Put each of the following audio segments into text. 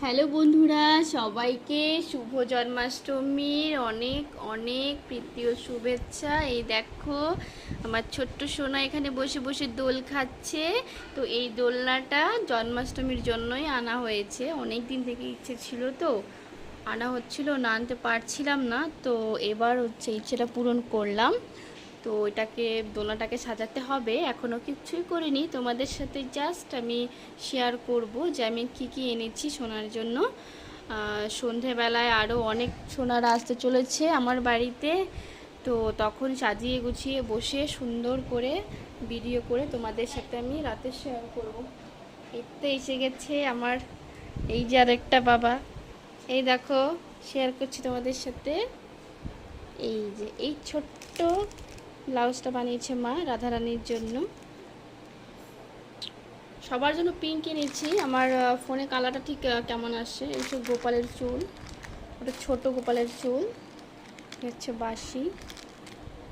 Hello বন্ধুরা, সবাইকে শুভ জন্মাষ্টমীর অনেক অনেক প্রীতি ও শুভেচ্ছা। এই দেখো আমার ছোট্ট সোনা এখানে বসে বসে দোল খাচ্ছে। তো এই দোলনাটা জন্মাষ্টমীর জন্যই আনা হয়েছে। অনেক দিন থেকে ইচ্ছে ছিল, তো আনা হচ্ছিল না, আনতে পারছিলাম না। তো এবার হচ্ছে ইচ্ছেটা পূরণ করলাম। তো এটাকে দোলনাটাকে সাজাতে হবে, এখনও কিছুই করিনি। তোমাদের সাথে জাস্ট আমি শেয়ার করব যে আমি কি কি এনেছি সোনার জন্য। সন্ধেবেলায় আরও অনেক সোনারা আসতে চলেছে আমার বাড়িতে। তো তখন সাজিয়ে গুছিয়ে বসে সুন্দর করে ভিডিও করে তোমাদের সাথে আমি রাতে শেয়ার করব। এতে এসে গেছে আমার এই যে আরেকটা বাবা। এই দেখো, শেয়ার করছি তোমাদের সাথে। এই যে এই ছোট্ট ব্লাউজটা বানিয়েছে মা রাধারানীর জন্য। সবার জন্য পিঙ্ক এনেছি। আমার ফোনে কালারটা ঠিক কেমন আসছে। এই সব গোপালের চুল, ওটা ছোট গোপালের চুল হচ্ছে বাসি।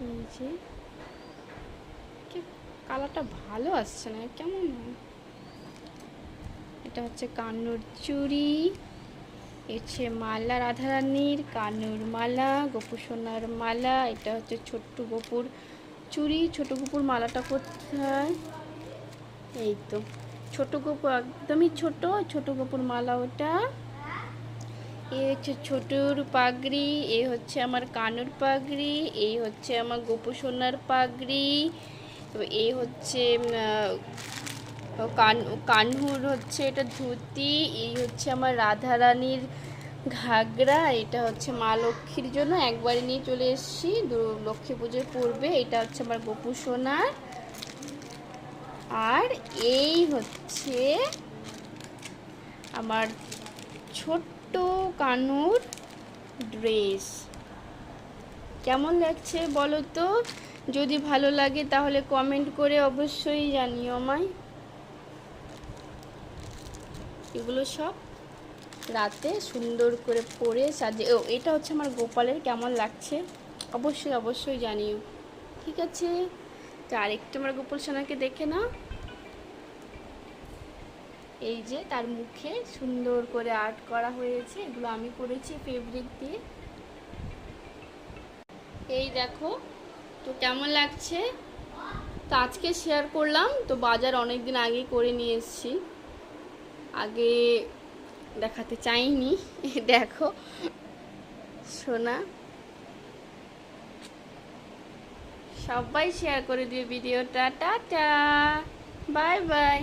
এই যে কালারটা ভালো আসছে না, কেমন। এটা হচ্ছে কানুর চুড়ি, হচ্ছে মালা রাধারানীর কানুর মালা, গোপু সোনার মালা। এটা হচ্ছে ছোট্ট গোপুর চুড়ি। ছোট গোপুর মালাটা কোথায়? এই তো ছোট গোপু, একদমই ছোট ছোট গোপুর মালা ওটা। এই হচ্ছে ছোটর পাগড়ি, এই হচ্ছে আমার কানুর পাগড়ি, এই হচ্ছে আমার গোপু সোনার পাগড়ি। তো এই হচ্ছে কানহুর হচ্ছে এটা ধুতি। এই হচ্ছে আমার রাধারানীর ঘাগরা। এটা হচ্ছে মা লক্ষ্মীর জন্য একবারে নিয়ে চলে এসেছি, লক্ষ্মী পুজোয় পরবে। এটা হচ্ছে আমার গোপু সোনার। আর এই হচ্ছে আমার ছোট্ট কানুর ড্রেস। কেমন লাগছে বলো তো? যদি ভালো লাগে তাহলে কমেন্ট করে অবশ্যই জানিও আমায়। এগুলো সব রাতে সুন্দর করে পরে সাজে। ও, এটা হচ্ছে আমার গোপালের, কেমন লাগছে অবশ্যই অবশ্যই জানিও। ঠিক আছে, তো আরেকটু আমার গোপাল সোনাকে দেখে নাও। এই যে তার মুখে সুন্দর করে আর্ট করা হয়েছে, এগুলো আমি করেছি ফেব্রিক দিয়ে। এই দেখো, তো কেমন লাগছে। তো আজকে শেয়ার করলাম। তো বাজার অনেক দিন আগেই করে নিয়ে এসেছি, আগে দেখাতে চাইনি। দেখো সোনা, সবাই শেয়ার করে দিও ভিডিওটা। Tata, bye bye.